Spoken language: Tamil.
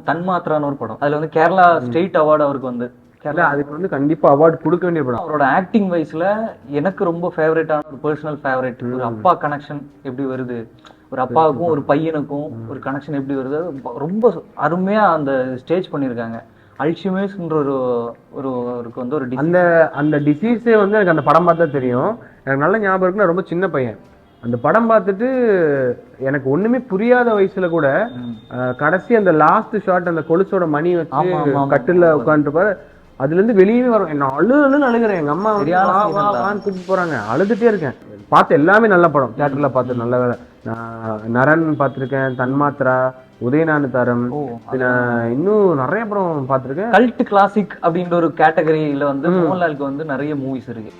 தன்மாத்ரான்னு ஒரு படம், அதுல வந்து கேரளா ஸ்டேட் அவார்டு அவருக்கு வந்து. அதுக்கு வந்து கண்டிப்பா அவார்டு கொடுக்க வேண்டிய படம். அவரோட ஆக்டிங் வைஸ்ல எனக்கு ரொம்ப ஃபேவரட்டான ஒரு பர்சனல் ஃபேவரட். ஒரு அப்பா கனெக்ஷன் எப்படி வருது, ஒரு அப்பாவுக்கும் ஒரு பையனுக்கும் ஒரு கனெக்ஷன் எப்படி வருது, ரொம்ப அருமையா அந்த ஸ்டேஜ் பண்ணியிருக்காங்க. அல்ஷிமேஸ்ன்ற ஒரு ஒருக்கு வந்து ஒரு அந்த டிசீஸே வந்து எனக்கு அந்த படம் பார்த்தா தெரியும். எனக்கு நல்ல ஞாபகம் இருக்குன்னா, ரொம்ப சின்ன பையன் அந்த படம் பார்த்துட்டு எனக்கு ஒண்ணுமே புரியாத வயசுல கூட கடைசி அந்த லாஸ்ட் ஷாட் அந்த கொலுசோட மணி வச்சு கட்டில உட்காந்துருப்பாரு. அதுல இருந்து வெளியே வரும். என்ன அழுன்னு அழுகிறேன். எங்க அம்மா கூட்டிட்டு போறாங்க, அழுதுட்டே இருக்கேன். பார்த்து எல்லாமே நல்ல படம், தியேட்டர்ல பார்த்து நல்ல வேலை. நரன் பார்த்திருக்கேன், தன்மாத்ரா, உதயநானுதாரம், இன்னும் நிறைய படம் பார்த்திருக்கேன். கல்ட் கிளாசிக் அப்படின்ற ஒரு கேட்டகரியில வந்து மோகன்லாலுக்கு வந்து நிறைய மூவிஸ் இருக்கு.